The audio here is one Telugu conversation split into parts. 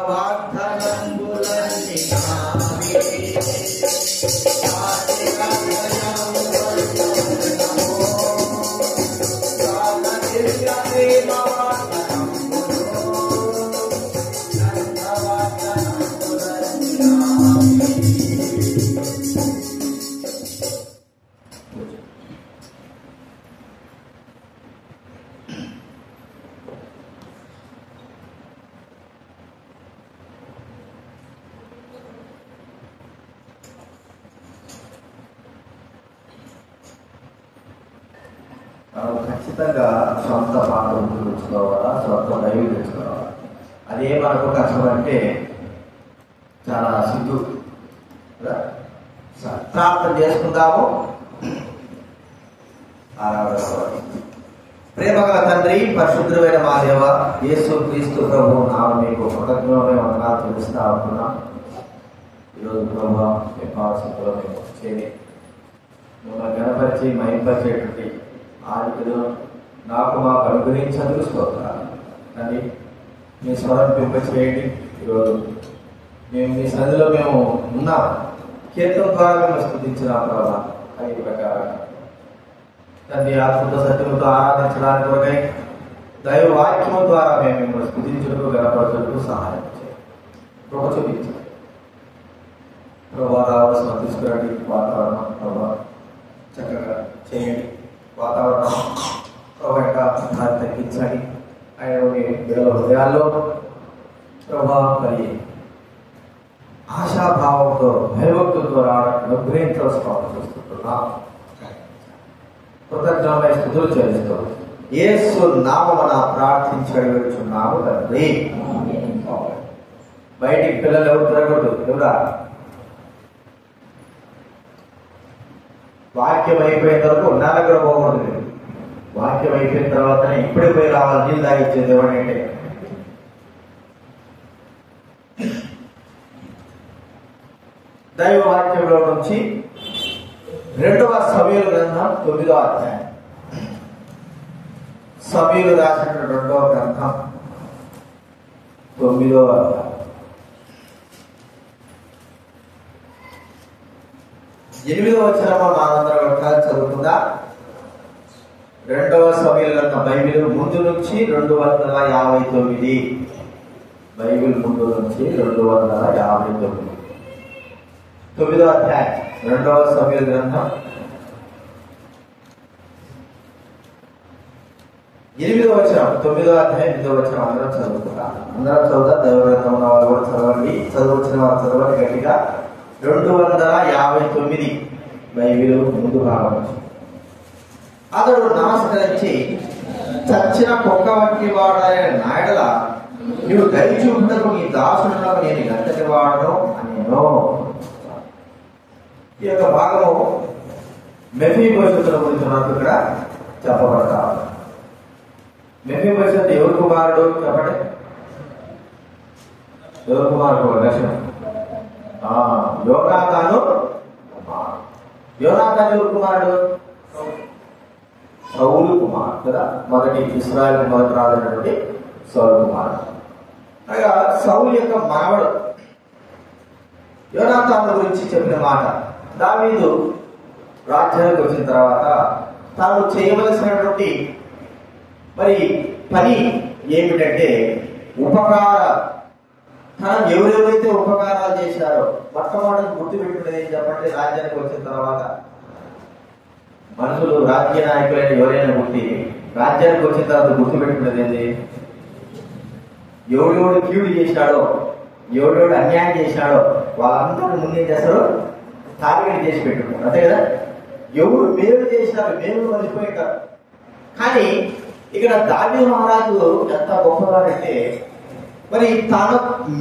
వాగ్దానంబులన్నీ నావే ఖచ్చితంగా సొంత పాత్రలు తెచ్చుకోవాలా, సొంత దైవం తెచ్చుకోవాలా. అదే మనకు కష్టం అంటే చాలా సిగ్గు. ప్రార్థన చేసుకుందాము. ప్రేమగల తండ్రి, పరిశుద్ధమైన మా దేవ, యేసు క్రీస్తు ప్రభు నామమున మీకు కృతజ్ఞతలు వందనాలు తెలుస్తా ఉంటున్నాం. ఈరోజు ప్రభు పాఠశాలలో మేము చేరి మిమ్మల్ని గణపరిచి మహింపరిచేటువంటి ఆదిలో నాకు మాకు అనుగ్రహించేందుకు స్తోత్రాలు. కానీ మీ స్వరం పెంపచేయండి. ఈరోజు మేము మీ సన్నిధిలో మేము ఉన్నాం. కీర్తన ద్వారా మేము స్తుతించిన ప్రభావ ఈ ప్రకారం తండ్రి ఆత్మతో సత్యంతో ఆరాధించడానికి కొరకై దైవ వాక్యం ద్వారా మేము మిమ్మల్ని స్తుతించుటకు గణపరచుటకు సహాయం చేయండి. కృప చూపించండి ప్రభావ. రావాల్సిన తీసుకురండి వాతావరణం ప్రభావ చక్కగా చేయండి. వాతావరణం ప్రభావం తగ్గించండి. ఆయన బిడ్డల హృదయాల్లో ప్రభావం కలిగి ఆశాభావంతో భయభక్తులతో అనుగ్రహించవలసిన చూస్తున్నాం. కృతజ్ఞతమైన స్తుతులు చెల్లిస్తూ యేసు నామమున ప్రార్థించుచున్నాము తండ్రి. బయటికి పిల్లలు ఎవరు తిరగకూడదు. ఎవరా వాక్యం అయిపోయిన వరకు నరకడ పోకూడదు. వాక్యం అయిపోయిన తర్వాతనే ఇప్పుడే పోయి రావాలి. నీళ్ళు తాగిచ్చేది ఎవరంటే దైవ వాక్యంలో నుంచి 2వ సమూయేలు గ్రంథం 9వ అధ్యాయం. సమూయేలు రాసిన 2వ గ్రంథం 9వ అధ్యాయం 8వ వచనము మనందరం ఒకసారి చదువుకుందా. 2వ సమూయేలు గ్రంథం బైబిల్ ముందు నుంచి 259. బైబిల్ ముందు నుంచి 259. 9వ అధ్యాయం 2వ సమూయేలు గ్రంథం 8వ వచనం. 9వ అధ్యాయం 8వ వచనం అందరం చదువుకుందాం. అందరం చదువుతా. దైవ గ్రంథం ఉన్న వాళ్ళు కూడా చదవండి. చదువుచిన వాళ్ళు చదవండి గట్టిగా. 259 బైబిల్ ముందు భాగం. అతడు నమస్కరించి చచ్చిన కుక్క వంటి వాడైన నాయడల నువ్వు దయచూపుటకు నీ దాసులకు నేను ఎంతటి వాడను అనేను. ఈ యొక్క భాగము మెఫీబోషెతు గురించి మనకు ఇక్కడ చెప్పబడతా. మెఫీబోషెతు ఎవరు కుమారుడు చెప్పండి. ఎవరు కుమారుడు? లక్ష్మణ్. యోనాతాను. యోనాతాను ఎవరు కుమారుడు? సౌలు కుమారుడు కదా. మొదటి ఇశ్రాయేలు మొదటి రాజైనటువంటి సౌలు కుమారుడు. అనగా సౌలు యొక్క మనవడు. యోనాతాను గురించి చెప్పిన మాట, దావీదు రాజ్యానికి వచ్చిన తర్వాత తాను చేయవలసినటువంటి మరి పని ఏమిటంటే ఉపకారాలు. తను ఎవరెవరైతే ఉపకారాలు చేశారో మొట్టమొదటి గుర్తుపెట్టుకునేది ఏం చెప్పండి. రాజ్యానికి వచ్చిన తర్వాత మనుషులు రాజకీయ నాయకులైన ఎవరైనా గుర్తి రాజ్యానికి వచ్చిన తర్వాత గుర్తుపెట్టుకునేది ఏంటి? ఎవడెవడు కీడు చేశాడో, ఎవడెవడు అన్యాయం చేశాడో వాళ్ళందరూ ముందేం చేస్తారు? టార్గెట్ చేసి పెట్టుకుంటారు. అంతే కదా. ఎవరు మేలు చేశారు, మేలు మర్చిపోయింటారు. కానీ ఇక్కడ దావీదు మహారాజు ఎంత గొప్పవాడంటే మరి తన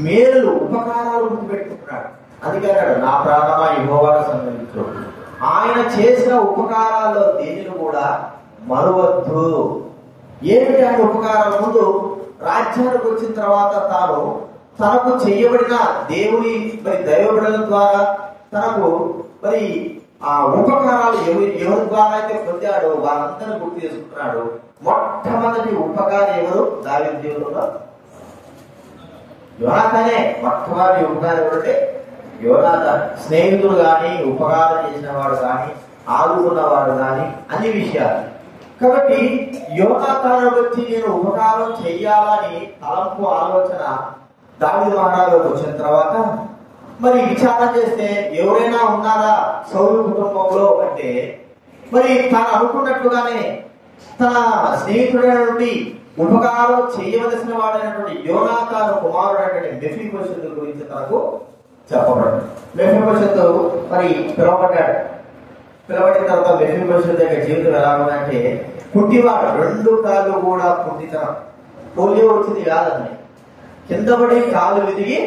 మేలు ఉపకారాలు గుర్తుపెట్టుకుంటున్నాడు. అందుకే అన్నాడు, నా ప్రాణమా యెహోవాను సన్నిధించు. ఆయన చేసిన ఉపకారాల్లో దేనిని కూడా మరువద్దు. ఏమిటి ఆయన ఉపకారాల? ముందు రాజ్యానికి వచ్చిన తర్వాత తాను తనకు చేయబడిన దేవుని మరి దైవ బిడ్డల ద్వారా తనకు మరి ఆ ఉపకారాలు ఎవరి ద్వారా అయితే పొందాడో వాళ్ళందరూ గుర్తు చేసుకుంటున్నాడు. మొట్టమొదటి ఉపకారం ఎవరు దావీదు జీవితంలో? యోనాతానే మొట్టమొదటి ఉపకారం ఎవరంటే యోనాతాన్. స్నేహితుడు కానీ, ఉపకారం చేసిన వాడు కానీ, ఆదుకున్నవాడు కానీ, అన్ని విషయాలు. కాబట్టి యోనాతాను వచ్చి నేను ఉపకారం చెయ్యాలని తలంపు, ఆలోచన దావీదు మహారాజుకు వచ్చిన తర్వాత మరి విచారణ చేస్తే ఎవరైనా ఉన్నారా సౌలు కుటుంబంలో అంటే మరి తాను అనుకున్నట్లుగానే తన స్నేహితుడైనటువంటి ఉపకారం చేయవలసిన వాడైనటువంటి యోనాతాను కుమారుడైనటువంటి మెఫీబోషెతు గురించి తనకు చెప్పబడ్డాడు. మెఫీబోషెతు మరి పిలువబడ్డాడు. పిలవడిన తర్వాత మెఫీబోషెతు యొక్క జీవితం ఎలా ఉందంటే పుట్టివాడు, 2 కాళ్ళు కూడా కుంటితనం. పోలియో వచ్చింది కాదని కింద పడి కాలు విరిగి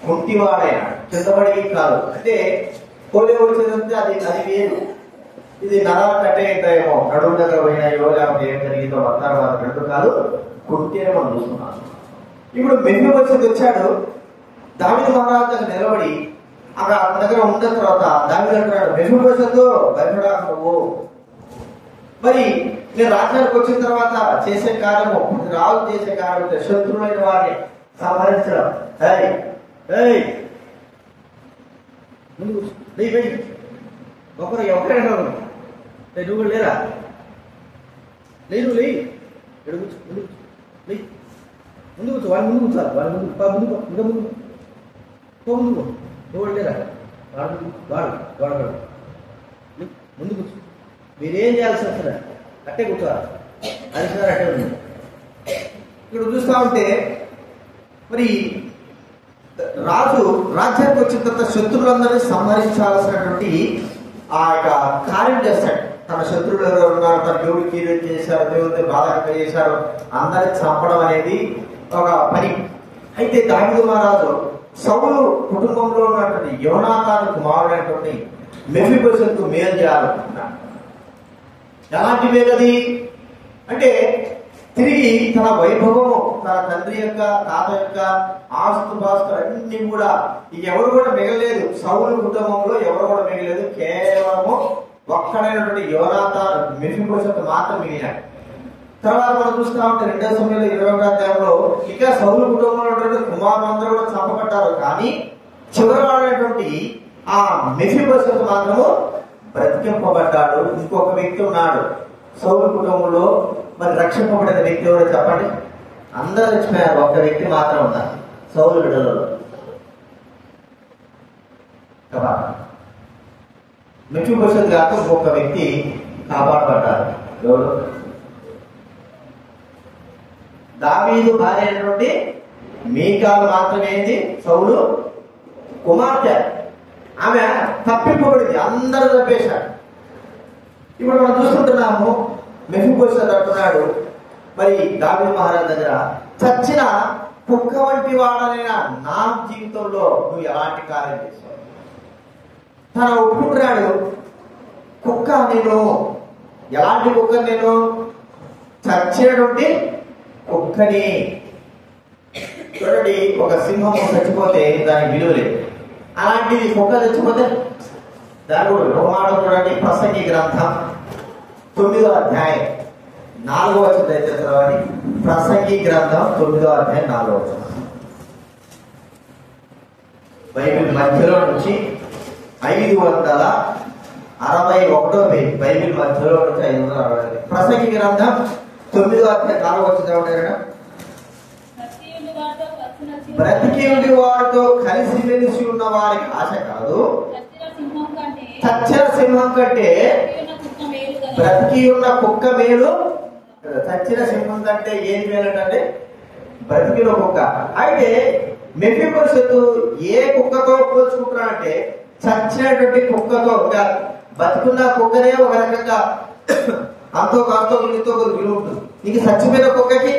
కుంటివాడైనా. కింద పడి కాలు అంటే పోలియో వచ్చిందంటే అది వేరు. ఇది నరాలు కట్టేమో, నడుము దగ్గర పోయినాయో లేకపోతే ఏం జరిగిందో తర్వాత 2 కాలు కుంటేనే మనం చూస్తున్నాం. ఇప్పుడు మెఫీబోషెతు వచ్చాడు. దావీదు మహారాజు దగ్గర నిలబడి అక్కడ అతని దగ్గర ఉన్న తర్వాత దావీదు అంటున్నాడు, మెఫీబోషెతు భయపడాకు నువ్వు. మరి నేను రాజ్యానికి వచ్చిన తర్వాత చేసే కార్యము, రాజు చేసే కార్యం శత్రువులైన వారిని సంహరించడం. ఒకరు ఎవరైనా నువ్వు లేరా, లేదు లే, ముందు కూర్చో, వాళ్ళ ముందు కూర్చోాలి, వాళ్ళ ముందు ఇంకా ముందు నువ్వు లేరా, వాడు ముందు కూర్చో. మీరేం చేయాల్సి వస్తుందా అట్టే కూర్చోవాలి, అది సార్ అట్టే ఉంది. ఇక్కడ చూస్తా ఉంటే మరి రాజు రాజ్యానికి వచ్చిన తర్వాత శత్రువులందరినీ సంహరించాల్సినటువంటి ఆ యొక్క కార్యం చేస్తాడు. తన శత్రువులు ఎవరు ఉన్నారు, తన దేవుడికి కీడు చేశారు, దేవుడిని బాధగా చేశారు, అందరిని చంపడం అనేది ఒక పని. అయితే దావీదు మహారాజు సౌలు కుటుంబంలో ఉన్నటువంటి యోనాతాను కుమారుడైనటువంటి మెఫీబోషెతు మేలు చేయాలనుకున్నాడు. ఎలాంటి మేలది అంటే తిరిగి తన వైభవము, తన తండ్రి యొక్క, తాత యొక్క ఆస్తుపాస్తులు అన్ని కూడా ఎవరు కూడా మిగలేదు. సౌలు కుటుంబంలో ఎవరు కూడా మిగలేదు. కేవలము ఒక్కడైనటువంటి యోనాతాను మెఫీబోషెతు మాత్రం మిగిలినాడు. తర్వాత మనం చూస్తా ఉంటే 2వ సమయంలో 21వ అధ్యాయంలో ఇంకా సౌలు కుటుంబంలో ఉన్నటువంటి కుమారులందరూ కూడా చంపబడ్డారు. కానీ చివరివాడైనటువంటి ఆ మెఫీబోషెతు మాత్రము బ్రతికింపబడ్డాడు. ఇంకొక వ్యక్తి ఉన్నాడు సౌలు కుటుంబంలో. మరి రక్షింపబడిన వ్యక్తి ఎవరో చెప్పండి? అందరూ చచ్చిపోయారు, ఒక్క వ్యక్తి మాత్రం ఉన్నారు సౌలు బిడ్డలలో. మెఫీబోషెతు కాక ఇంకొక వ్యక్తి కాపాడబడ్డారు. ఎవరు? దావీదు భార్య అయినటువంటి మీకాలు మాత్రమే సౌలు కుమార్తె. ఆమె తప్పింపబడింది, అందరూ తప్పేశారు. ఇప్పుడు మనం చూస్తుంటున్నాము మెఫీబోషెతు అంటున్నాడు మరి దావీదు మహారాజు దగ్గర, చచ్చిన కుక్క వంటి వాడనైనా నా జీవితంలో నువ్వు ఎలాంటి కార్యం చేశావు? తన ఒప్పుకుంటున్నాడు, కుక్క నేను, ఎలాంటి కుక్క నేను? చచ్చినటువంటి కుక్కని. చూడండి, ఒక సింహం చచ్చిపోతే దానికి విలువ లేదు, అలాంటిది కుక్క చచ్చిపోతే దాని కూడా రోమాటం. చూడండి, ప్రసంగి గ్రంథం 9వ అధ్యాయం 4వ వచనం అయితే చదవండి. ప్రసంగి గ్రంథం 9వ అధ్యాయం 4వ వచనం. బైబిల్ మధ్యలో నుంచి 561వ పేజీ, బైబిల్ మధ్యలో నుంచి 560. ప్రసంగి గ్రంథం 9వ అధ్యాయం 4వ వచనం చదవండి. బ్రతికి ఉండి వారితో కలిసి మెలిసి ఉన్న వారికి ఆశ కాదు, చచ్చిన సింహం కంటే బ్రతికి ఉన్న కుక్క మేలు. చచ్చిన సింహం కంటే ఏం మేలంటే బ్రతికిన కుక్క. అయితే మెఫీబోషెతు ఏ కుక్కతో పోల్చుకుంటున్నాడంటే చచ్చినటువంటి కుక్కతో. బతుకున్న కుక్కనే ఒక రకంగా అంతో కాస్తో ఇంతో విలువ ఉంటుంది. నీకు చచ్చిపోయిన కుక్కకి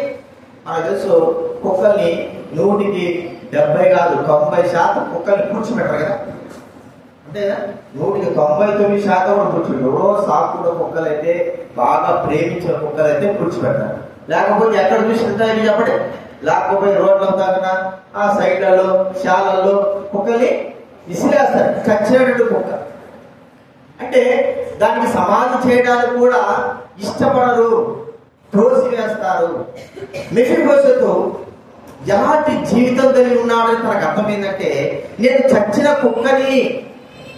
మనకు తెలుసు, కుక్కల్ని 100కి 70 కాదు 90% కుక్కల్ని కూర్చోబెట్టరు కదా. అంతే కదా, 100కి 99% కూడా కూర్చోబెట్టారు. ఎవరో సాకున్న కుక్కలైతే, బాగా ప్రేమించిన కుక్కలైతే కూర్చోబెట్టారు. లేకపోతే ఎక్కడ చూసి చెప్పండి, లేకపోతే రోడ్ల దగ్గర, ఆ సైడ్లలో, శాలల్లో కుక్కల్ని విసిరేస్తారు. చచ్చినటువంటి కుక్క అంటే దానికి సమాధి చేయడానికి కూడా ఇష్టపడరు, త్రోసి వేస్తారు. మెఫీబోషెతు ఎలాంటి జీవితం కలిగి ఉన్నాడని తనకు అర్థమైందంటే, నేను చచ్చిన కుక్కని.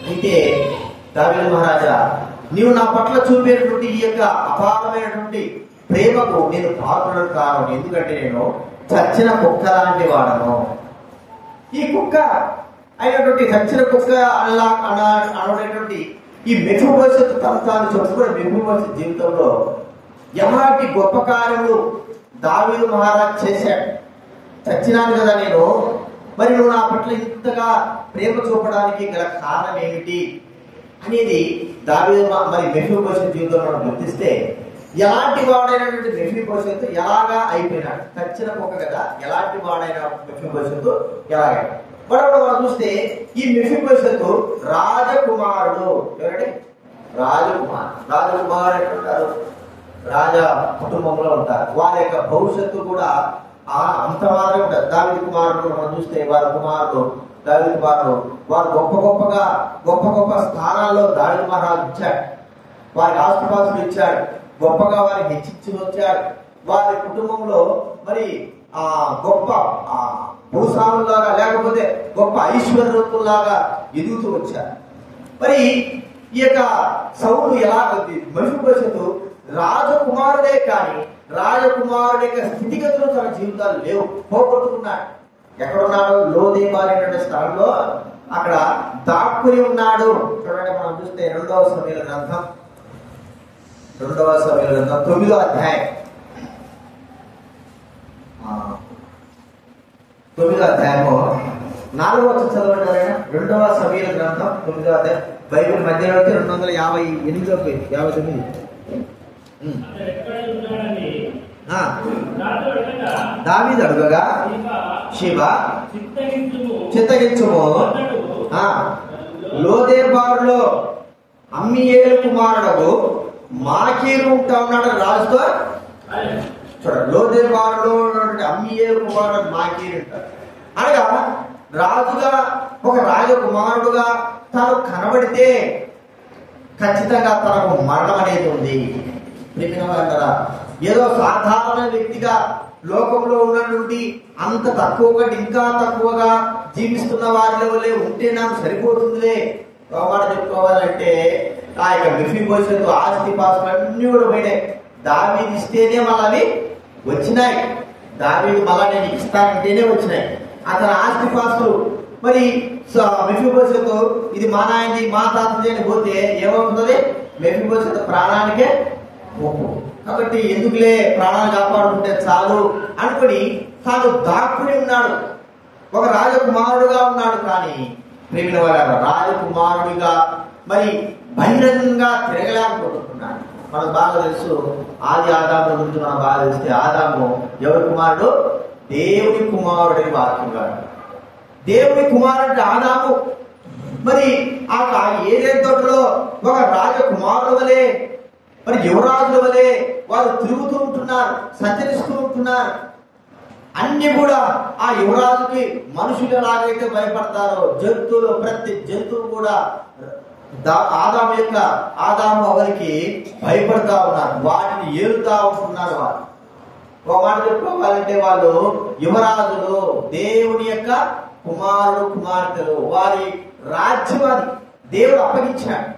అయితే దావీదు మహారాజా, నీవు నా పట్ల చూపేటువంటి ఈ యొక్క అపారమైనటువంటి ప్రేమకు నేను పాత్రుడను కాను. ఎందుకంటే నేను చచ్చిన కుక్క లాంటి వాడను. ఈ కుక్క అయినటువంటి చచ్చిన కుక్క అనటువంటి ఈ మెఫీబోషెతు తను తాను చెప్పుకునే మెఫీబోషెతు జీవితంలో ఎలాంటి గొప్ప కార్యములు దావీదు మహారాజ్ చేశాడు. చచ్చినాను కదా నేను, మరి నువ్వు నా పట్ల ఇంతగా ప్రేమ చూపడానికి గల కారణం ఏమిటి అనేది దావీదు మరి మెఫీబోషెతు జీవితంలో మనం గుర్తిస్తే, ఎలాంటి వాడైనటువంటి మెఫీబోషెతు ఎలాగా అయిపోయినాడు. చచ్చిన కుక్క కదా, ఎలాంటి వాడైన మెఫీబోషెతు ఎలాగా మనం చూస్తే, ఈ మెఫీబోషెతు రాజకుమారుడు. ఎవరండి? రాజకుమారుడు ఎట్లుంటారు? రాజా కుటుంబంలో ఉంటారు. వారి యొక్క భవిష్యత్తు కూడా అంత మాత్రమే ఉంటారు. దావీదు కుమారుడు మనం చూస్తే వారి కుమారుడు దావీదు కుమారుడు వారు గొప్ప గొప్ప స్థానాల్లో దావీదు మహారాజు ఇచ్చాడు. వారికి ఆస్తిపాస్తులు ఇచ్చాడు. గొప్పగా వారిని హెచ్చించి వచ్చాడు. వారి కుటుంబంలో మరి గొప్ప భూస్వాములాగా లేకపోతే గొప్ప ఐశ్వర్యవంతులాగా ఎదుగుతూ వచ్చారు. మరి ఈ యొక్క సౌలు ఎలా మెఫీబోషెతు రాజకుమారుడే కానీ రాజకుమారుడి యొక్క స్థితిగతులు తన జీవితాలు లేవు, పోగొట్టుకున్నాడు. ఎక్కడున్నాడు? లోదేబార్ అనేటువంటి స్థలంలో అక్కడ దాక్కుని ఉన్నాడు. చూడండి, మనం చూస్తే 2వ సమూయేలు గ్రంథం 9వ అధ్యాయం 9వ అధ్యాయము 4వ వచనం చదవండి. 2వ సమూయేలు గ్రంథం 9వ అధ్యాయం బైబిల్ మధ్యలో 258 దావీదు అడుగగా షిబా చిత్తగించుము, లోదేబారులో అమ్మీయేలు కుమారుడు మాకీరు ఉంటా ఉన్నాడు రాజుతో. చూడండి, లోదేబారులో అమ్మీయేలు కుమారుడు మాకీరు ఉంటాడు. అనగా రాజుగా ఒక రాజకుమారుడుగా తాను కనబడితే ఖచ్చితంగా తనకు మరణం అనేది ఉంది. ఏదో సాధారణ వ్యక్తిగా లోకంలో ఉన్నటువంటి అంత తక్కువగా ఇంకా తక్కువగా జీవిస్తున్న వారిలో వల్లే ఉంటే నాకు సరిపోతుందిలే. మాట చెప్పుకోవాలంటే ఆ యొక్క మెఫీబోషెతు ఆస్తి పాస్తులు అన్ని కూడా పోయినాయి. దావీదు ఇస్తేనే మళ్ళీ అవి వచ్చినాయి. దావీదు మళ్ళా నేను ఇస్తానంటేనే వచ్చినాయి అతని ఆస్తి పాస్తులు. మరి మెఫీబోషెతు ఇది మా నాయనది మా తాతది అని పోతే ఏమవుతుంది? మెఫీబోషెతు ప్రాణానికే ఒప్పు. కాబట్టి ఎందుకులే, ప్రాణాలు కాపాడుకుంటే చాలు అనుకుని తాను దాక్కుని ఉన్నాడు. ఒక రాజకుమారుడుగా ఉన్నాడు. కానీ ప్రేమిన వారు రాజకుమారుడిగా మరి బహిరంగంగా తిరగలేకపోతున్నాడు. మనకు బాగా తెలుసు, ఆది ఆదాము గురించి మనం బాగా తెలిస్తే, ఆదాము ఎవరి కుమారుడు? దేవుని కుమారుడని వాక్యంగా. దేవుని కుమారుడు ఆదాము. మరి ఆ ఏదైనా తోటలో ఒక రాజకుమారుడు వలె మరి యువరాజుల వలె వారు తిరుగుతూ ఉంటున్నారు, సంచరిస్తూ ఉంటున్నారు. అన్ని కూడా ఆ యువరాజుకి మనుషులు ఎలాగైతే భయపడతారో జంతువులు, ప్రతి జంతువు కూడా ఆదాము అవరికి భయపడతా ఉన్నారు. వాటిని ఏలుతా ఉంటున్నారు. వారు ఒక మాట చెప్పుకోవాలంటే వాళ్ళు యువరాజులు, దేవుని యొక్క కుమారుడు కుమార్తెలు. వారి రాజ్యవాది దేవుడు అప్పగించాడు.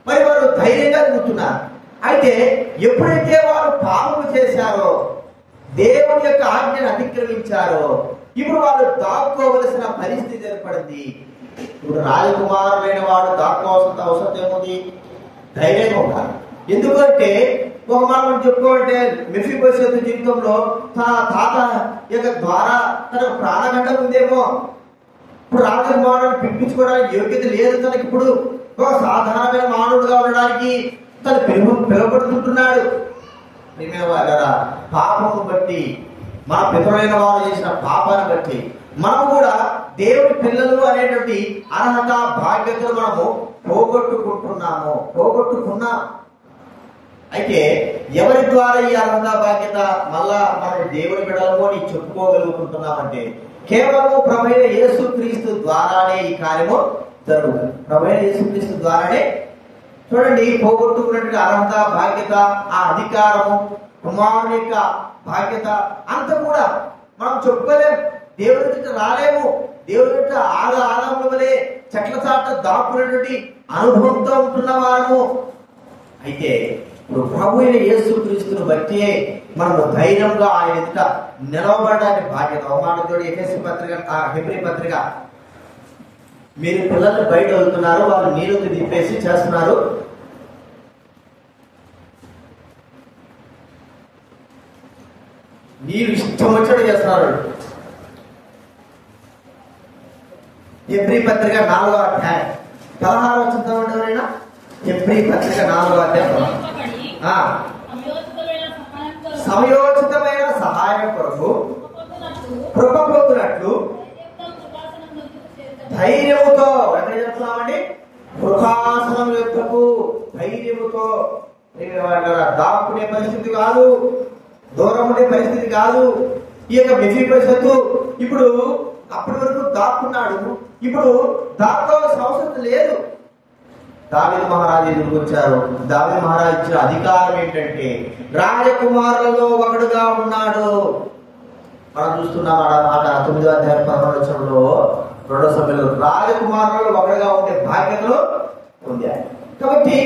మరి వారు ధైర్యంగా తిరుగుతున్నారు. అయితే ఎప్పుడైతే వారు పాపము చేశారో, దేవుని యొక్క ఆజ్ఞను అతిక్రమించారో, ఇప్పుడు వాళ్ళు దాక్కోవలసిన పరిస్థితి ఏర్పడింది. ఇప్పుడు రాజకుమారుడైన వాడు దాక్కోవాల్సిన అవసరం ఏముంది? ధైర్యంగా ఉండాలి. ఎందుకంటే ఒక మనం చెప్పుకోవాలంటే మెఫీబోషెతు జీవితంలో తన తాత యొక్క ద్వారా తనకు ప్రాణగండం ఉందేమో. ఇప్పుడు రాజకుమారుడు పిలిపించుకోవడానికి యోగ్యత లేదు తనకి. ఇప్పుడు ఒక సాధారణమైన మానవుడుగా ఉండడానికి తను పిలువబడుతుంటున్నాడు. పాపము బట్టి, మా పితరులైన వారు చేసిన పాపాన్ని బట్టి మనం కూడా దేవుడి పిల్లలు అనేటువంటి అర్హత బాధ్యతలు మనము పోగొట్టుకున్నాం. అయితే ఎవరి ద్వారా ఈ అర్హత బాధ్యత మళ్ళా మనం దేవుడి బిడ్డలము అని చెప్పుకోగలుగుతున్నామంటే కేవలము ప్రభువైన యేసుక్రీస్తు ద్వారానే ఈ కార్యము జరుగుతుంది. ప్రభువైన యేసుక్రీస్తు ద్వారానే. చూడండి, పోగొట్టుకున్నటువంటి అర్హత బాధ్యత, ఆ అధికారము, కుమారుని యొక్క బాధ్యత అంతా కూడా మనం చెప్పుకోలేము, దేవుడి ఎదుట రాలేము, దేవుడి ఎదుట ఆదాముల వలె చెట్ల చాట దాక్కునేటువంటి అనుభవంతో ఉంటున్నవారు. అయితే ఇప్పుడు ప్రభు అయిన యేసుక్రీస్తును బట్టి మనము ధైర్యంగా ఆయన ఎదుట నిలవబడడానికి బాధ్యత. అవమానంతోడు హెబ్రీ పత్రిక, మీరు పిల్లల్ని బయట వెళ్తున్నారు, వాళ్ళు నీరుకి దింపేసి చేస్తున్నారు, నీరు ఇష్టం వచ్చాడు చేస్తున్నారు. హెబ్రీ పత్రిక 4వ అధ్యాయం 16 వచ్చిన హెబ్రీ పత్రిక 4వ అధ్యాయం సమయోచితమైన సహాయం కొరకు కృప పొందునట్లు ధైర్యముతో, ఎక్కడ చెప్తున్నామండి, కృపాసనం యొక్కకు ధైర్యముతో. దాక్కునే పరిస్థితి కాదు, దూరం ఉండే పరిస్థితి కాదు. ఈ యొక్క మెఫీబోషెతు ఇప్పుడు అప్పటి వరకు దాక్కున్నాడు, ఇప్పుడు దాక్కోవాల్సిన అవసరం లేదు. దావీదు మహారాజు ఎదురుకు వచ్చారు. దావీదు మహారాజు ఇచ్చిన అధికారం ఏంటంటే రాజకుమారులలో ఒకడుగా ఉన్నాడు. మనం చూస్తున్నాం మాట 9వ అధ్యాయం 11వ వచనంలో 2వ సభలో రాజకుమారులలో ఒకడుగా ఉండే బాధ్యతలు పొందారు. కాబట్టి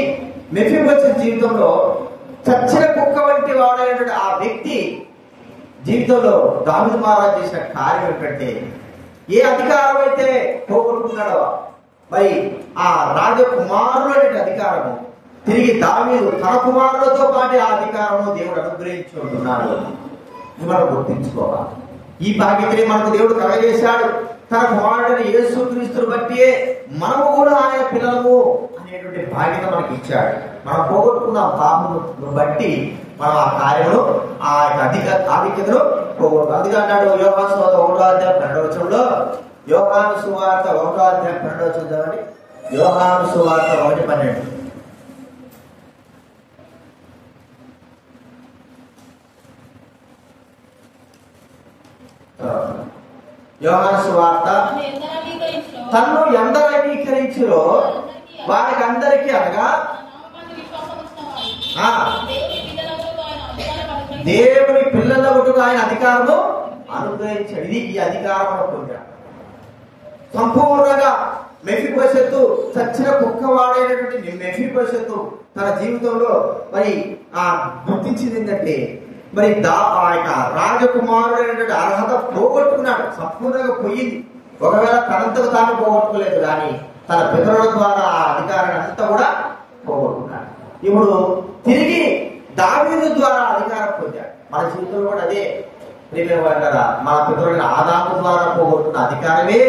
మెఫీబోషెతు జీవితంలో చచ్చిన కుక్క వంటి వాడైనటువంటి ఆ వ్యక్తి జీవితంలో దావీదు మహారాజు చేసిన కార్యం ఏంటంటే, ఏ అధికారం అయితే పోగొట్టుకున్నాడో మరి ఆ రాజకుమారుడు అనే అధికారము తిరిగి దావీదు తన కుమారులతో పాటు ఆ అధికారము దేవుడు అనుగ్రహించి ఉంటున్నాడు. ఇది మనం గుర్తించుకోవాలి. ఈ బాధ్యతని మనకు దేవుడు కలగజేశాడు. తన కుమారుడిని యేసుక్రీస్తును బట్టి మనము కూడా ఆయన పిల్లలము అనేటువంటి బాధ్యత మనకి ఇచ్చాడు. మనం పోగొట్టుకున్న పాపను బట్టి మనం ఆ కార్యము ఆ ఆధిక్యతను పోగొట్టు. అందుకే అన్నాడు యోహాను సువార్త 1వ అధ్యాయం 12వ వచనంలో, యోహాను సువార్త 1వ అధ్యాయం 12వ వచనం చదవండి. యోహాను సువార్త 1:12. యోహాను సువార్త, తన్ను ఎందరు అంగీకరించురో వారికి అందరికీ, అనగా దేవుని పిల్లలకు ఆయన అధికారము అనుగ్రహించాడు. ఇది ఈ అధికారం పొందాడు సంపూర్ణంగా. మెఫీబోషెతు చచ్చిన కుక్కవాడైనటువంటి మెఫీబోషెతు తన జీవితంలో మరి గుర్తించింది ఏంటంటే, మరి ఆ యొక్క రాజకుమారుడైనటువంటి అర్హత పోగొట్టుకున్నాడు, సంపూర్ణంగా పోయింది. ఒకవేళ తనంతకు తాను పోగొట్టుకోలేదు, కానీ తన పితరుల ద్వారా ఆ అధికారాన్ని అంతా కూడా పోగొట్టుకున్నాడు. ఇప్పుడు తిరిగి దావీదు ద్వారా అధికారం పొందాడు. మన జీవితంలో కూడా అదే ప్రియమైన మన పితరులైన ఆదాము ద్వారా పోగొట్టుకున్న అధికారమే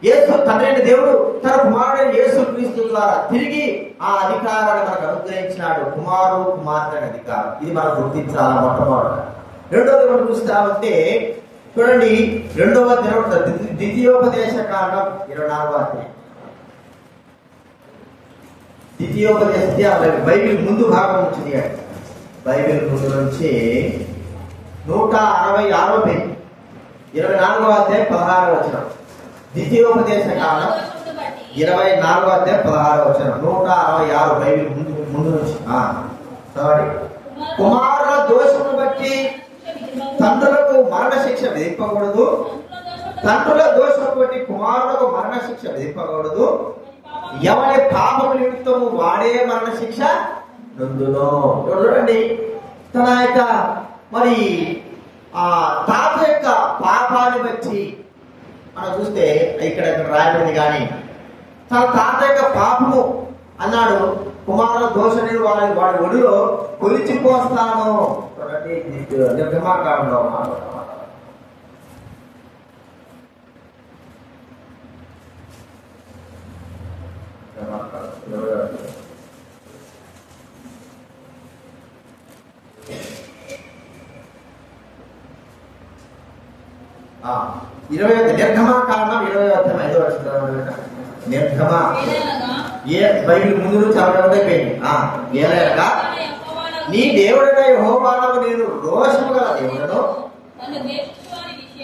యేసు తండ్రి అయిన దేవుడు తన కుమారుడైన యేసుక్రీస్తు ద్వారా తిరిగి ఆ అధికారాన్ని మనకు అనుగ్రహించినాడు. కుమార్తె అధికారం. ఇది మనం గుర్తించాలి మొట్టమొదట. రెండోది మనం చూస్తామంటే చూడండి, 2వ ద్వితీయోపదేశ కాండం 24వ అధ్యాయం. ద్వితీయోపదేశ బైబిల్ ముందు భాగం నుంచి, బైబిల్ ముందు నుంచి 166వ పేజీ 24వ అధ్యాయం 16వ వచనం. ద్వితీయోపదేశ కాలం 24వ అధ్యాయం 16వ వచనం. 166 బైబిల్ ముందు నుంచి చదవండి. కుమారుల దోషమును బట్టి తండ్రులకు మరణ శిక్ష విధింపకూడదు, తండ్రుల దోషమును బట్టి కుమారులకు మరణ శిక్ష విధింపకూడదు, ఎవరి పాపము నిమిత్తము వాడే మరణ శిక్ష నందును. చూడండి, తన యొక్క మరి ఆ తాత యొక్క పాపాన్ని బట్టి మనం చూస్తే ఇక్కడ రాయబడింది. కానీ తన తాత యొక్క పాపము అన్నాడు, కుమారుల దోషం నేను వాడి ఒడిలో కొలిచిపోస్తాను. నిర్గమాకాండంలో నిర్గమాకాండం 20వ అధ్యాయం 5వ వచనం. నిర్గమ బైబిల్ ముందు నుంచి అవైపోయింది. ఏలనగా నీ దేవుడైన యెహోవాకు నేను రోషము గల దేవుడను,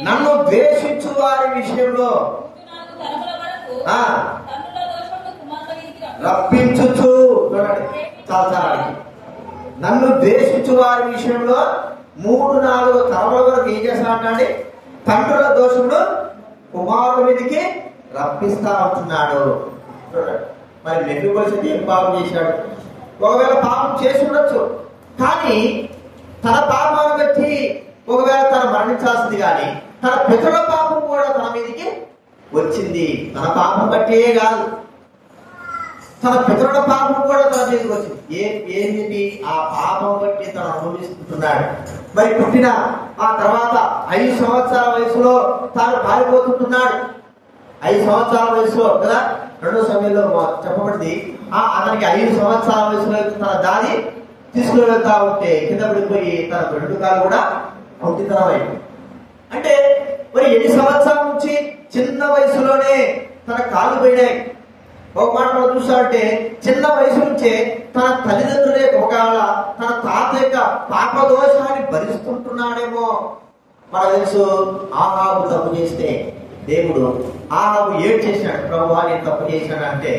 నన్ను ద్వేషించు వారి విషయంలో రప్పించుచు. చూడండి, చాలా నన్ను ద్వేషించు వారి విషయంలో 3-4 తరముల వరకు ఏం చేస్తా అంటాండి, తండ్రుల దోషమును కుమారుల మీదకి రప్పిస్తా ఉంటున్నాడు. మరి మెఫీబోషెత్ ఏం పాపం చేశాడు? ఒకవేళ పాపం చేసి ఉండొచ్చు, కానీ తన పాపాన్ని బట్టి ఒకవేళ తను మరణించాల్సింది, కానీ తన పితరుల పాపం కూడా తన మీదకి వచ్చింది. తన పాపం బట్టే కాదు, తన పితరుల పాపం కూడా తన మీదకి వచ్చింది. ఏంటి? ఆ పాపం బట్టి తను అనుభవిస్తుంటున్నాడు. మరి పుట్టిన ఆ తర్వాత 5 సంవత్సరాల వయసులో తాను పారిపోతుంటున్నాడు. 5 సంవత్సరాల వయసులో కదా, 2వ సమయంలో చెప్పబడింది. అతనికి 5 సంవత్సరాల వయసులో తన దారి తీసుకుని వెళ్తా ఉంటే కింద పడిపోయి తన 2 కాలు కూడా కుంటితనమైంది. అంటే మరి 8 సంవత్సరాల నుంచి చిన్న వయసులోనే తన కాళ్ళు పోయినాయి. ఒక మాట మనం చూసామంటే చిన్న వయసు నుంచే తన తల్లిదండ్రులే ఒకవేళ తన తాత యొక్క పాపదోషాన్ని భరిస్తుంటున్నాడేమో. మనకు తెలుసు, ఆహాబు తప్పు చేస్తే దేవుడు ఆహాబు ఏడు చేసినాడు. ప్రభువా నేను తప్పు చేశాను అంటే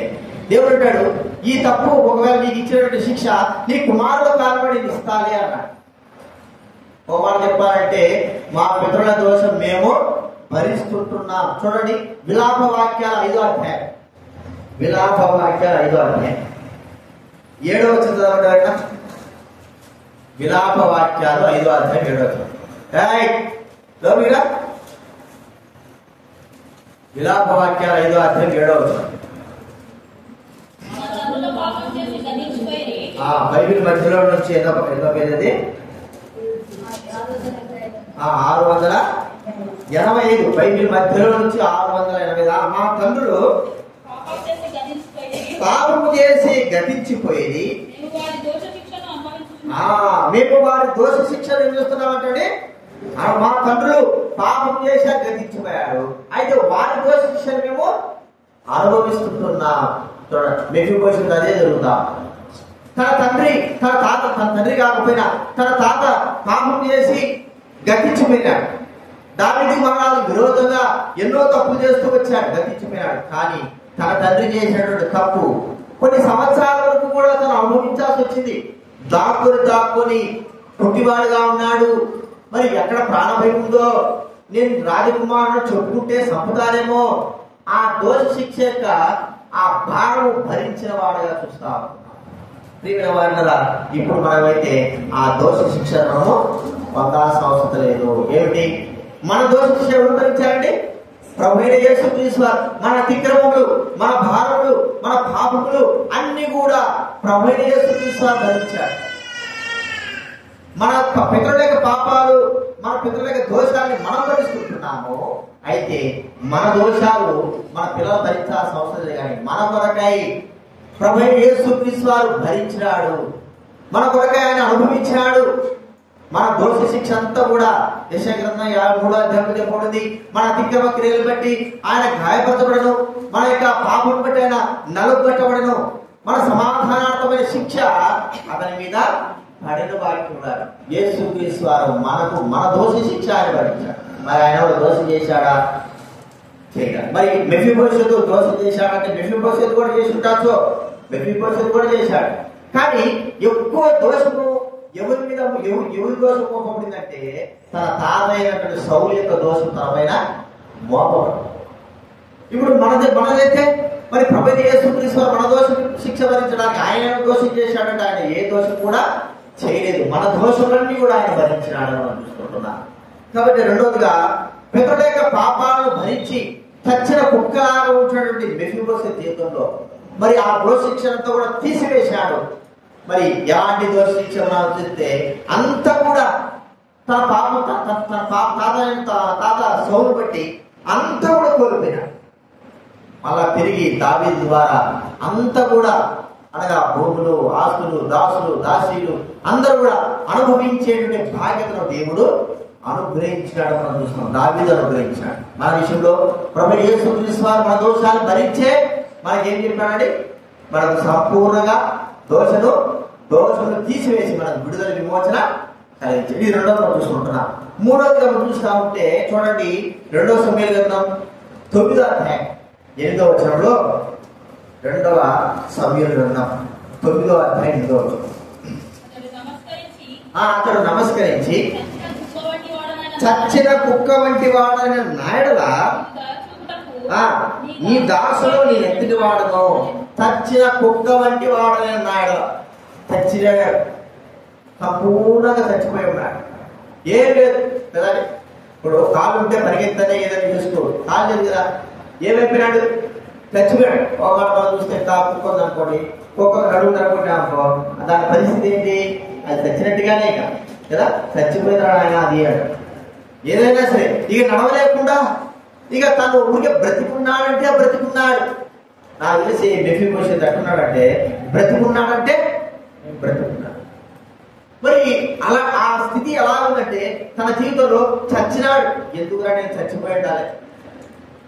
దేవుడు అంటాడు, ఈ తప్పు ఒకవేళ నీకు ఇచ్చినటువంటి శిక్ష నీ కుమారుడు కారణం నేను ఇస్తాలే అన్నాడు. ఒక మాట చెప్పాలంటే మా పితరుల దోషం మేము భరిస్తుంటున్నాం. చూడండి, విలాప వాక్యాల 5వ అధ్యాయం, విలాప వాక్యాల 5వ అధ్యాయం 7వ వచనం. విలాప వాక్యాలు 5వ అధ్యాయం 7వ వచనం. విలాప వాక్యాలు 5వ అధ్యాయం 7వ వచనం. బైబిల్ మధ్యలో నుంచి ఎన్నో పేరు 685. బైబిల్ మధ్యలో నుంచి 685. మా తండ్రులు పాపము చేసి గతించిపోయేది, మేము వారి దోష శిక్షను ఏం చేస్తున్నామంటే, మా తండ్రులు పాపం చేసి గతించిపోయారు, అయితే వారి దోష శిక్షను మేము అనుభవిస్తుంటున్నాం. చూడండి, మెఫీబోషెత్ అదే జరుగుతా. తన తండ్రి కాకపోయినా తన తాత పాపం చేసి గతించిపోయినాడు. దావీదు మరణాలకు విరోధంగా ఎన్నో తప్పులు చేస్తూ వచ్చాడు, గతించిపోయాడు. కానీ తన తండ్రి చేసినటువంటి తప్పు కొన్ని సంవత్సరాల వరకు కూడా తను అనుభవించాల్సి వచ్చింది. దాక్కుని పుట్టివాడుగా ఉన్నాడు. మరి ఎక్కడ ప్రాణభయం ఉందో, నేను రాజకుమారుడు చెప్పుకుంటే సంపుతానేమో, ఆ దోష శిక్ష యొక్క ఆ భారం భరించిన వాడుగా చూస్తాం. ప్రియమైన వారులారా, ఇప్పుడు మనమైతే ఆ దోష శిక్షను పొందాల్సిన అవసరం లేదు. ఏమిటి మన దోష శిక్ష ఎవరు భరించారండి? ప్రభువైన యేసుక్రీస్తు వారు. మన అతిక్రమములు, మన భారములు, మన పాపములు అన్ని కూడా ప్రభువైన యేసుక్రీస్తు వారు భరించారు. మన పితరుల యొక్క పాపాలు, మన పితరుల యొక్క దోషాన్ని మనం భరిస్తుంటున్నాము. అయితే మన దోషాలు మన పిల్లలు భరించాల్సిన అవసరం లేదు, కానీ మన కొరకై ప్రభువైన యేసుక్రీస్తు వారు భరించాడు. మన కొరకై ఆయన అనుభవించాడు. మన దోష శిక్ష అంతా కూడా యెషయా గ్రంథం 53వ అధ్యాయంలో చెప్పబడింది. మన అతిక్రమ క్రియలు బట్టి ఆయన గాయపరచబడను, మన యొక్క పాపం బట్టి ఆయన నలుగొట్టబడను, మన సమాధానార్థమైన శిక్ష అతని మీద పడిన వాక్యం ఉన్నారు. యేసుక్రీస్తు వారు మనకు మన దోష శిక్ష ఆయన భరించాడు. మరి ఆయన దోషం చేశాడా? చేయడం. మరి మెఫీబోషెత్ దోషం చేశాడంటే మెఫీబోషెత్ కూడా చేసి ఉంటాచో, మెఫీబోషెత్ కూడా చేశాడు. కానీ ఎక్కువ దోషము ఎవరి మీద ఎవరి దోషం మోపబడిందంటే తన తాతైనటువంటి సౌలు యొక్క దోషం తన పైన మోపబడి. ఇప్పుడు మనదైతే మరి ప్రభువైన యేసుక్రీస్తు మన దోషం శిక్ష భరించడానికి ఆయన దోషం చేశాడంటే ఆయన ఏ దోషం కూడా చేయలేదు. మన దోషాలన్నీ కూడా ఆయన భరించినాడని మనం చూసుకుంటున్నాం. కాబట్టి రెండోదిగా పితరుల యొక్క పాపాలను భరించి చచ్చిన కుక్కలాగా ఉంటున్నటువంటి మెఫీబోషెత్ జీవితంలో మరి ఆ దోష శిక్షణతో కూడా తీసివేశాడు. మరి ఎలాంటి దోష శిక్షణ చూస్తే అంతా కూడా తన పాపం తాత సౌలు బట్టి అంతా కూడా కోల్పోయినాడు. మళ్ళా తిరిగి దావీదు ద్వారా అంతా కూడా అనగా భూములు, ఆస్తులు, దాసులు, దాసీలు అందరూ కూడా అనుభవించేటువంటి బాధ్యతను దేవుడు అనుగ్రహించినాడు. మనం చూస్తున్నాం, దావీదు అనుగ్రహించాడు. మన విషయంలో ప్రభువైన యేసుక్రీస్తు వారు మన దోషాలు భరించే మనకేం చెప్పాడండి? మనకు సంపూర్ణంగా దోషను తీసివేసి మనకు విడుదల విమోచన కలిగించి. ఇది రెండోది మనం చూసుకుంటున్నాం. మూడోదిగా మనం చూస్తా ఉంటే చూడండి, 2వ సమూయేలు గ్రంథం 9వ అధ్యాయం 8వ వచనంలో, 2వ సమూయేలు గ్రంథం 9వ అధ్యాయం 8వ వచనం. అతడు నమస్కరించి చచ్చిన కుక్క వంటి వాడైన నాయడలా ఈ దాసులు నేను ఎందుకు వాడను? చచ్చిన కుక్క వంటి వాడైన నాయడల, చచ్చిన సంపూర్ణంగా చచ్చిపోయి ఉన్నాడు, ఏం లేదు కదా. ఇప్పుడు కాలు ఉంటే పరిగెత్తనే ఏదైనా చూసుకో, కాలు లేదు కదా, ఏమైపోయినాడు? చచ్చిపోయాడు. ఒక మాట చూస్తే కుక్క అనుకోండి, కుక్క నడుము అనుకుంటే అనుకో, దాని పరిస్థితి ఏంటి? అది చచ్చినట్టుగానే ఇక కదా, చచ్చిపోయినాడు ఆయన. అది ఏదైనా సరే ఇక నడవలేకుండా ఇక తను ఊరికే బ్రతికున్నాడంటే బ్రతికున్నాడు. నాకు తెలిసి మెఫీబోషెత్ అంటున్నాడంటే బ్రతికున్నాడంటే బ్రతికున్నాడు. మరి అలా ఆ స్థితి ఎలా ఉందంటే తన జీవితంలో చచ్చినాడు. ఎందుకురా నేను చచ్చిపోయి ఉండాలి,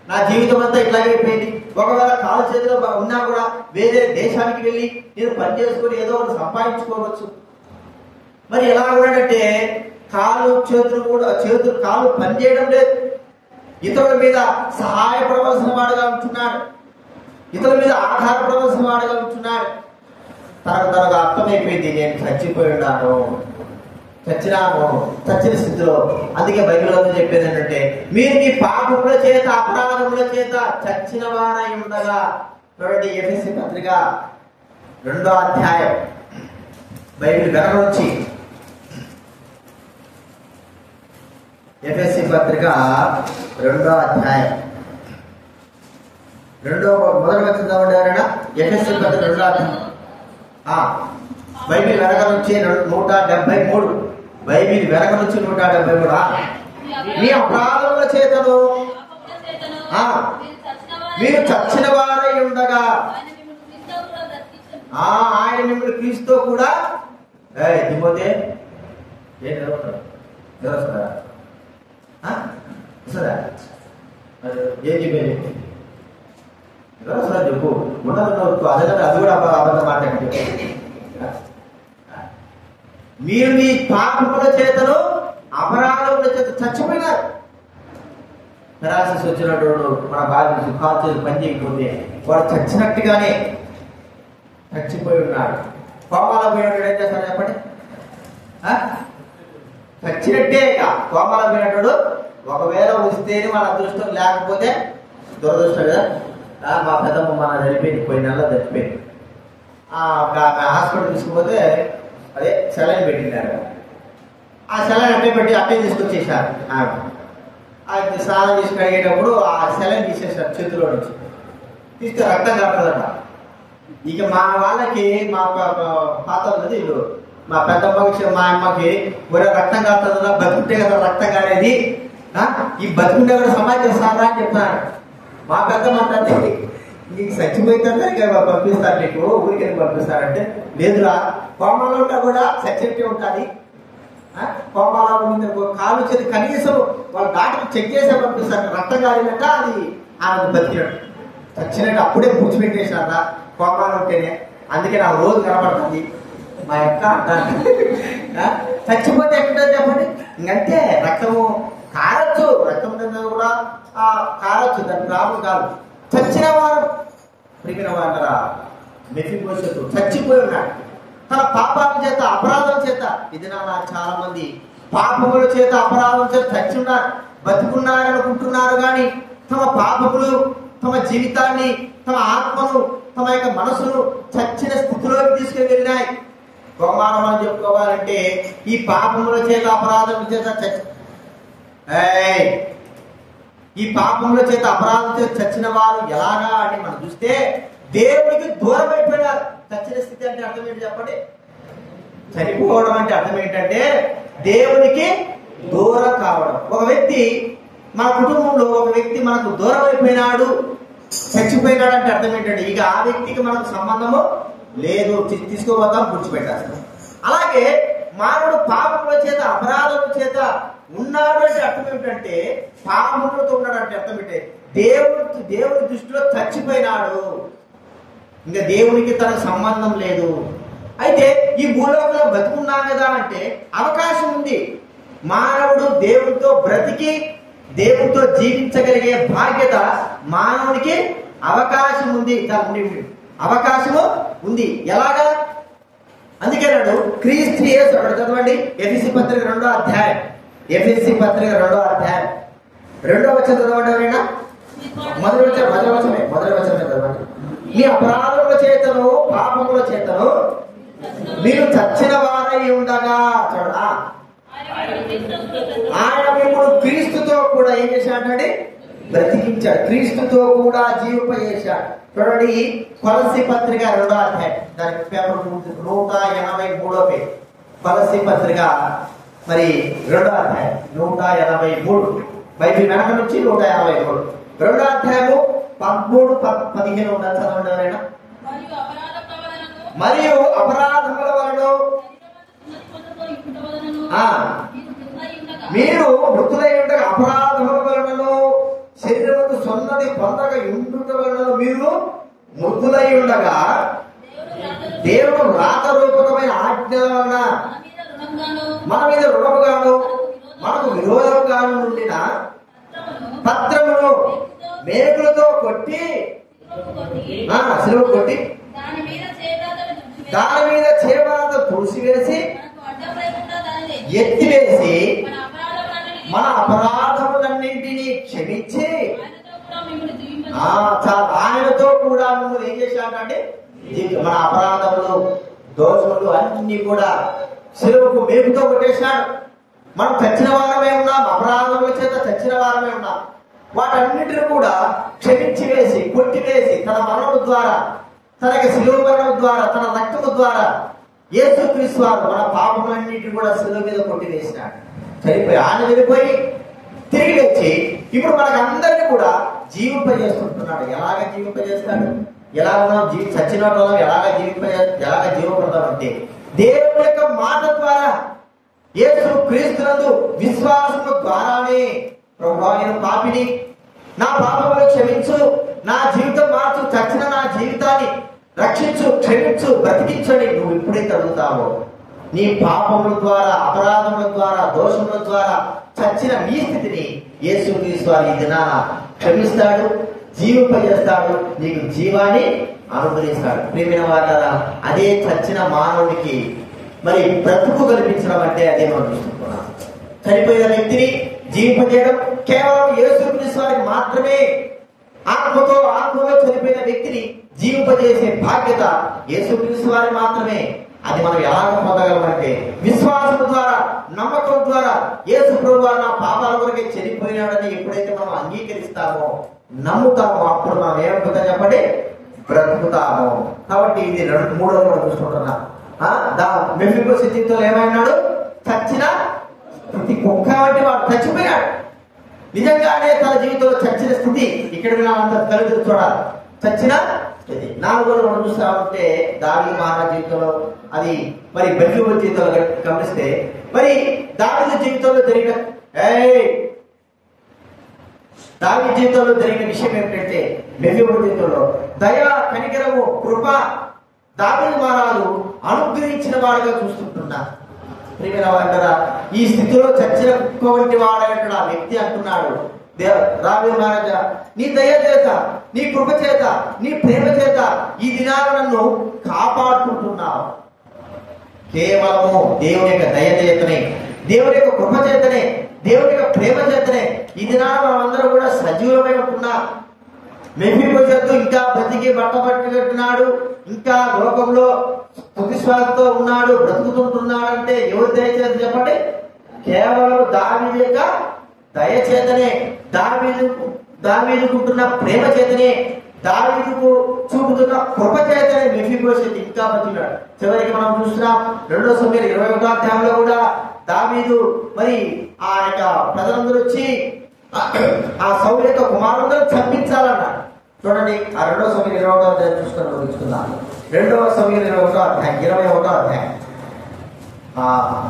నా జీవితం అంతా ఇట్లాగే అయిపోయింది. ఒకవేళ కాలు చేతిలో ఉన్నా కూడా వేరే దేశానికి వెళ్ళి నేను పని చేసుకొని ఏదో ఒకటి సంపాదించుకోవచ్చు. మరి ఎలా ఉన్నాడంటే కాలు పనిచేయడం లేదు, ఇతరుల మీద సహాయపడవలసిన వాడుగా ఉంటున్నాడు, ఇతరుల మీద ఆధారపడవలసిన వాడుగా ఉంటున్నాడు. తనకు అర్థమైపోయింది, నేను చచ్చిపోయి ఉన్నాను, చచ్చిన స్థితిలో. అందుకే బైబిల్లో చెప్పేది ఏంటంటే మీరు మీ పాపముల చేత అపరాధముల చేత చచ్చిన వారై ఉండగా. చూడండి, ఎఫెసీ పత్రిక 2వ అధ్యాయం బైబిల్ వెనక నుంచి, ఎఫెసీ పత్రిక 2వ అధ్యాయం మొదటి వచ్చిందా ఎవరైనా? ఎఫెసీ పత్రిక 2వ అధ్యాయం బైబిల్ వెనక నుంచి 173, బైబిల్ వెనక నుంచి 173. మీ అపరాధముల చేతను మీరు చచ్చిన వారై ఉండగా ఆయన మిమ్మల్ని క్రీస్తుతో కూడా దిగిపోతే ఏం చెప్పేది చెప్పు ఉండదు. అదే అది కూడా అబద్ధం మాట్లాడి. మీరు మీ పాపముల చేతను అపరాధముల చేత చచ్చిపోయినారు. పెరాసిస్ వచ్చినటువంటి మన బాగా సుఖాలు పని చేయకపోతే వాడు చచ్చినట్టుగానే చచ్చిపోయి ఉన్నాడు. కోమాల పోయినట్టు ఏం చేస్తాడు చెప్పండి? చచ్చినట్టే. ఇక కోమాల పోయినట్టు ఒకవేళ వస్తేనే మన అదృష్టం, లేకపోతే దురదృష్టం కదా. మా పెద్దమ్మ మన చనిపోయింది, పోయిన నెలలో చచ్చిపోయింది. హాస్పిటల్ తీసుకుపోతే అదే సెలైన్ పెట్టినారు. ఆ సెలైన్ అట్టే తీసుకొచ్చేసారు. అది స్నానం చేసి కడిగేటప్పుడు ఆ సెలైన్ తీసేసారు చేతిలో నుంచి. తీస్తే రక్తం కాకూడదట. ఇక మా వాళ్ళకి మా పాత ఇల్లు, మా పెద్దమ్మకి మా అమ్మకి ఒరే రక్తం కాస్తుందా, బతుకుంటే కదా రక్తం కానేది, ఈ బతుకుంటే కూడా సమాజం సారా అని చెప్తాను. మా పెద్దమ్మ అంటే నీకు చచ్చిపోయితే పంపిస్తారు, నీకు ఊరికి పంపిస్తారంటే లేదురా, కోమాలో కూడా చచ్చినట్టే ఉంటుంది. కోమాలో కాలు చేతి కనీసం వాళ్ళ డాక్టర్ చెక్ చేసే పంపిస్తారు. రక్తం కాలినట్ట అది ఆమె బతికినట్టు, చచ్చినట్టు అప్పుడే పూడ్చిపెట్టేశారా కోమాలో ఉంటేనే. అందుకే నాకు రోజు కనబడుతుంది మా యొక్క చచ్చిపోతే ఎక్కడ చెప్పండి. ఇంకంటే రక్తము కారచ్చు, రక్తం కూడా కారచ్చు, దాని ప్రాబ్లం కాదు. చచ్చిన వారు ప్రిగిన వారా మెఫీబోషెతు చచ్చిపోయి ఉన్నాడు తన పాపాల చేత అపరాధం చేత. ఇది చాలా మంది పాపముల చేత అపరాధం చేత చచ్చి ఉన్నారు, బతుకున్నారనుకుంటున్నారు. కానీ తమ పాపములు తమ జీవితాన్ని, తమ ఆత్మను, తమ యొక్క మనసును చచ్చిన స్థితిలోకి తీసుకెళ్ళినాయి. బహుమానం అని చెప్పుకోవాలంటే ఈ పాపముల చేత అపరాధం చేత ఈ పాపముల చేత అపరాధం చేత చచ్చిన వారు ఎలాగా అని మనం చూస్తే దేవుడికి దూరం అయిపోయినారు. చచ్చిన స్థితి అంటే అర్థం ఏంటి చెప్పండి? చనిపోవడం అంటే అర్థం ఏంటంటే దేవునికి దూరం కావడం. ఒక వ్యక్తి మన కుటుంబంలో ఒక వ్యక్తి మనకు దూరం అయిపోయినాడు, చచ్చిపోయినాడు అంటే అర్థం ఏంటంటే ఇక ఆ వ్యక్తికి మనకు సంబంధము లేదు, తీసుకోబోతాం, గుర్చిపెట్టేస్తాం. అలాగే మానవుడు పాపముల చేత అపరాధముల చేత ఉన్నాడు అంటే అర్థం ఏమిటంటే పాపములతో ఉన్నాడు అంటే అర్థం ఏంటంటే దేవుని దృష్టిలో చచ్చిపోయినాడు, ఇంకా దేవునికి తనకు సంబంధం లేదు. అయితే ఈ భూలోకంలో బతుకున్నాం కదా అంటే అవకాశం ఉంది. మానవుడు దేవుడితో బ్రతికి దేవుడితో జీవించగలిగే బాధ్యత మానవునికి అవకాశం ఉంది, అవకాశము ఉంది. ఎలాగా? అందుకే నాడు క్రీస్తు యేసు, చదవండి ఎఫెసీ పత్రిక 2వ అధ్యాయం ఎఫెసీ పత్రిక 2వ అధ్యాయం 2వ వచనం చదవడమేనా? మొదటి వచనమే చదవండి. మీ అపరాధముల చేతను పాపముల చేతను మీరు చచ్చిన వారై ఉండగా, చూడరా, ఆయన మిమ్మల్ని క్రీస్తుతో కూడా ఏం చేశాడంటే బ్రతికించాడు, క్రీస్తుతో కూడా జీవింపజేశాడు. చూడండి, కొలస్సీ పత్రిక 2వ అధ్యాయం, దానికి పేపర్ 183 పేజ్. కొలస్సీ పత్రిక మరి 2వ అధ్యాయం 183, బైబిల్ వెనక నుంచి 183, 2వ అధ్యాయము 13-15 ఉన్నది చదవండి ఎవరైనా. మరియు అపరాధముల వలన మీరు మృతులై ఉండగా, అపరాధముల వలన శరీరముకు సొన్నది పొందగా ఉండుట వలన మీరు మృతులై ఉండగా, దేవుడు రాత రూపకమైన ఆజ్ఞల వలన మన మీద రుణముగాను మనకు విరోధముగాను ఉండిన పత్రమును మేకులతో కొట్టి, సిలువ కొట్టి దాని మీద చేపలతో తుడిసివేసి ఎత్తివేసి మన అపరాధములన్నింటినీ క్షమించి ఆయనతో కూడా మిమ్మల్ని ఏం చేశాడంటే మన అపరాధములు దోషములు అన్ని కూడా సిలువకు మేకుతో కొట్టేశాడు. మనం చచ్చిన వారమే ఉన్నాం, అపరాధముల చేత చచ్చిన వారమే ఉన్నాం. వాటన్నిటిని కూడా క్షమించి వేసి కొట్టివేసి తన మరణము ద్వారా, తనకి సిలువ మరణం ద్వారా, తన రక్తము ద్వారా యేసుక్రీస్తు వారు మన పాపములన్నింటిని కూడా సిలువ మీద కొట్టివేసినాడు. చనిపోయి ఆయన వెళ్ళిపోయి తిరిగి వచ్చి ఇప్పుడు మనకందరినీ కూడా జీవింపజేస్తుంటున్నాడు. ఎలాగ జీవింపజేస్తాడు? ఎలా మనం చచ్చిన వాళ్ళం ఎలాగ జీవపడతాం అంటే దేవుని యొక్క మాట ద్వారా, యేసు క్రీస్తునందు విశ్వాసము ద్వారానే, ప్రభువా నేను పాపిని, నా పాపములు క్షమించు, నా జీవితం మార్చు, చచ్చిన నా జీవితాన్ని రక్షించు, క్షమించు, బ్రతికించని నువ్వు ఎప్పుడైతే అడుగుతావో, నీ పాపముల ద్వారా, అపరాధముల ద్వారా, దోషముల ద్వారా చచ్చిన నీ స్థితిని యేసుక్రీస్తు వారు ఈ దినాన క్షమిస్తాడు, జీవింపజేస్తాడు, నీకు జీవాన్ని అనుగ్రహిస్తాడు. ప్రియమైన వారా, అదే చచ్చిన మానవునికి మరి బ్రతుకు కల్పించడం అంటే అదే మనం చూస్తున్నాం. చనిపోయిన వ్యక్తిని జీవింపజేయడం కేవలం యేసుక్రీస్తు వారికి మాత్రమే. ఆత్మలో చనిపోయిన వ్యక్తిని జీవింపజేసే బాధ్యత యేసుక్రీస్తు వారికి మాత్రమే. అది మనం ఎలాగ పొందగలమంటే విశ్వాసం ద్వారా, నమ్మకం ద్వారా. యేసు ప్రభువు నా పాపాల కొరకే చనిపోయినాడని ఎప్పుడైతే మనం అంగీకరిస్తామో, నమ్ముతామో, అప్పుడు మనం ఏమనుకుంటాం చెప్పండి? బ్రతుకుతాము. కాబట్టి ఇది 3వ కూడా చూసుకుంటున్నా. మెఫీబోషెత్ జీవితంలో ఏమైనాడు? చచ్చిన ప్రతి కుక్క వంటి వాడు చచ్చిపోయాడు. నిజంగానే తన జీవితంలో చచ్చిన స్థితి ఇక్కడ కలిసి చూడాలి. చచ్చిన స్థితి 4వ మనం చూస్తా ఉంటే దావీదు మహారాజు జీవితంలో, అది మరి మెఫీబోషెత్ జీవితంలో గమనిస్తే, మరి దావీదు జీవితంలో జరిగిన విషయం ఏమిటంటే, మెఫీబోషెత్ జీవితంలో దయ, కనికరము, కృప దావీదు మహారాజు అనుగ్రహించిన వాడుగా చూస్తుంటున్నా. ఈ స్థితిలో చచ్చిన కుక్క వంటి వాడైన ఆ వ్యక్తి అంటున్నాడు, దావీదు మహారాజా, నీ దయ చేత, నీ కృప చేత, నీ ప్రేమ చేత ఈ దినాలు నన్ను కాపాడుకుంటున్నావు. కేవలము దేవుని యొక్క దయ చేతనే, దేవుని యొక్క కృప చేతనే, దేవుని యొక్క ప్రేమ చేతనే ఈ దినాలు మనమందరూ కూడా సజీవమై ఉంటున్నాం. మెఫీబోషెత్ ఇంకా బ్రతికి బట్టబట్టుకుంటున్నాడు, ఇంకా లోకంలో తుదిశ్వాసతో ఉన్నాడు, బ్రతుకుతుంటున్నాడంటే ఎవరు దయచేత చెప్పండి? కేవలం దావీదు యొక్క దయచేతనే, దావీదుకుంటున్న ప్రేమ చేతనే, దావీదుకు చూపుతున్న కృప చేతనే మెఫీబోషెత్ ఇంకా బతికినాడు. చివరికి మనం చూస్తున్నాం 2 సమూయేలు 21వ అధ్యాయంలో కూడా దావీదు మరి ఆ యొక్క ప్రజలందరూ వచ్చి ఆ సౌలు యొక్క కుమారులందరూ చంపించాలన్నాడు. చూడండి, ఆ 2 సమూయేలు 21వ అధ్యాయం చూసుకున్నాం. 2 సమూయేలు 21వ అధ్యాయం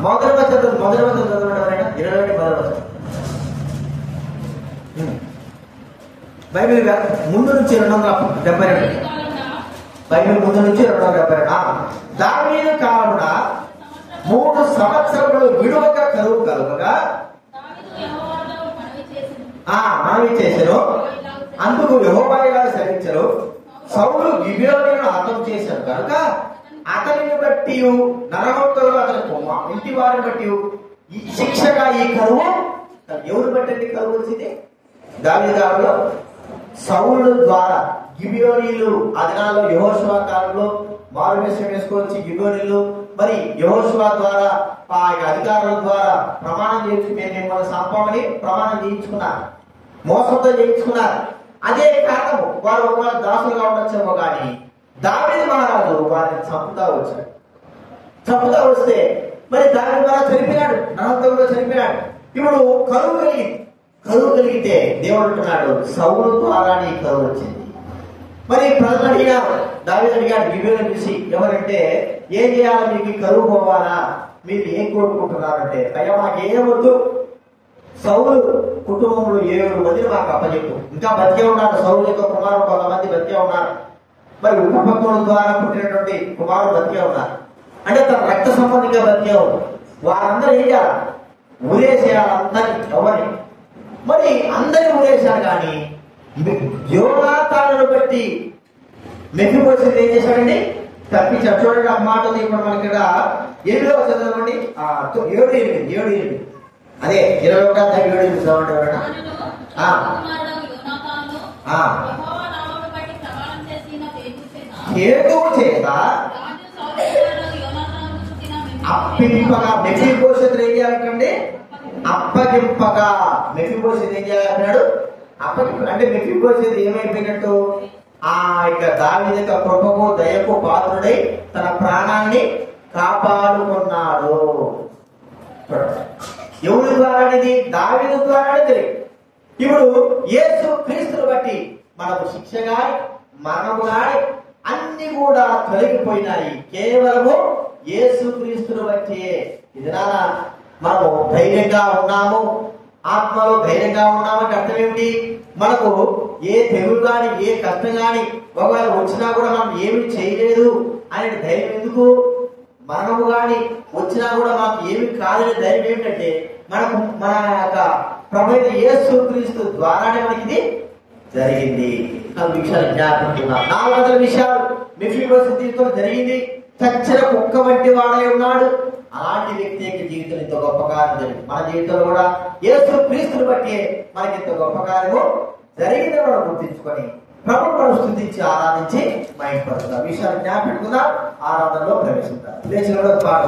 మొదటి వచనం చదవడం 21 బైబిల్ ముందు నుంచి 272, బైబిల్ ముందు నుంచి 272. దావీదు కాలమున 3 సంవత్సరములు విడువక కరువు కలుగగా మనవి చేశారు. అందుకు యెహోవా ఇలా సెలవిచ్చారు, సౌలు గిబియోనీయులను హతం చేశారు కనుక అతనిని బట్టి, నరహంతులు అతని ఇంటి వారిని బట్టి ఈ శిక్షగా ఈ కరువు ఎవరు బట్టండి కరువు వచ్చింది? దావీదు కాలంలో సౌలు ద్వారా గిబియోనీలు, ఆ దినాల్లో యెహోషువ కాలంలో మారువేషం వేసుకొచ్చి గిబియోనీలు మరి యెహోషువ ద్వారా ఆ అధికారుల ద్వారా ప్రమాణం చేయించుకుని మిమ్మల్ని సంపమని ప్రమాణం చేయించుకున్నారు, మోసంతో చేయించుకున్నారు. అదే కారణము వారు ఒకవేళ దాసులుగా ఉండొచ్చేమో కానీ దావీదు మహారాజు వారిని చంపుతా వస్తే మరి దావీదు ద్వారా చనిపోయాడు, అనంతరంలో చనిపోయాడు. ఇప్పుడు కరువు కలిగితే దేవుడు అంటున్నాడు సౌలు ద్వారా నీ కరువు వచ్చింది. మరి ప్రజలు అడిగారు, దావీదు అడిగాడు గిబియోను పిలిచి, ఎవరంటే ఏం చేయాలి, మీకు కరువు పోవాలా, మీరు ఏం కోరుకుంటున్నారంటే అయ్యా మాకేమొద్దు, సౌలు కుటుంబంలో 7 మందిని మాకు అప్పచెప్పు. ఇంకా బతికే ఉన్నారు, సౌలు యొక్క కుమారుడు కొంతమంది బతికే ఉన్నారు, మరి ఉపపత్నుల ద్వారా పుట్టినటువంటి కుమారుడు బతికే ఉన్నారు, అంటే తన రక్త సంబంధిగా బతికే ఉన్నారు. వారందరూ ఏం చేయాలి, ఊరేసేయాలి అందరినీ, ఎవరిని మరి అందరినీ ఊరేశారు. కానీ యోనాతానును బట్టి మెఫీబోషెతు ఏం చేశాడండి, తప్పించాడు. చూడండి ఆ మాట ఉంది ఇప్పుడు మనకి ఇక్కడ 7వ చదవండి, 7:8 అదే 21:7 చదవండి ఎవరైనా. హేతువు చేత అప్పింపగా మెఫీబోషెతు ఏం చేయాలంటే అప్పగింపగా, మెఫీబోషెతు ఏం చేయాలన్నాడు, అప్పగింప. అంటే మెఫీబోషెతు ఏమైపోయినట్టు, ఆ ఇక దావీదు యొక్క కృపకు దయకు పాత్రుడై తన ప్రాణాన్ని కాపాడుకున్నాడు. ఎవరి ద్వారా అనేది, దావీదు ద్వారానే తెలియదు. ఇప్పుడు యేసు క్రీస్తుని బట్టి మనకు శిక్ష గాని మరణము గాని అన్ని కూడా తొలగిపోయినాయి, కేవలము యేసు క్రీస్తుని బట్టి. ఇది మనము ధైర్యంగా ఉన్నాము, ఆత్మలో ధైర్యంగా ఉన్నామంటే అర్థం ఏమిటి, మనకు ఏ తెగులు గాని ఏ కష్టం గాని ఒకవేళ వచ్చినా కూడా మనం ఏమి చేయలేదు అనే ధైర్యం ఎందుకు, మరణము గాని వచ్చినా కూడా మాకు ఏమి కాదనే ధైర్యం ఏమిటంటే మనకు మన యొక్క ప్రభు యేసు క్రీస్తు ద్వారానే మనకి ఇది జరిగింది. విషయాలు జ్ఞాపకం 400 విషయాలు మెఫీబోషెతు జరిగింది. చచ్చిన కుక్క వంటి వాడై ఉన్నాడు. అలాంటి వ్యక్తి యొక్క జీవితం ఇంత గొప్ప కార్యం జరిగింది. మన జీవితంలో కూడా యేసు క్రీస్తుని బట్టి మనకి ఇంత గొప్ప కార్యము జరిగిందని మనం గుర్తించుకొని ప్రభువును మనం స్తుతించి ఆరాధించి మహిమపరుస్తాం. విషయాలు జ్ఞాపకం ఆరాధనలో ప్రవేశిస్తాం. లేచిన పాట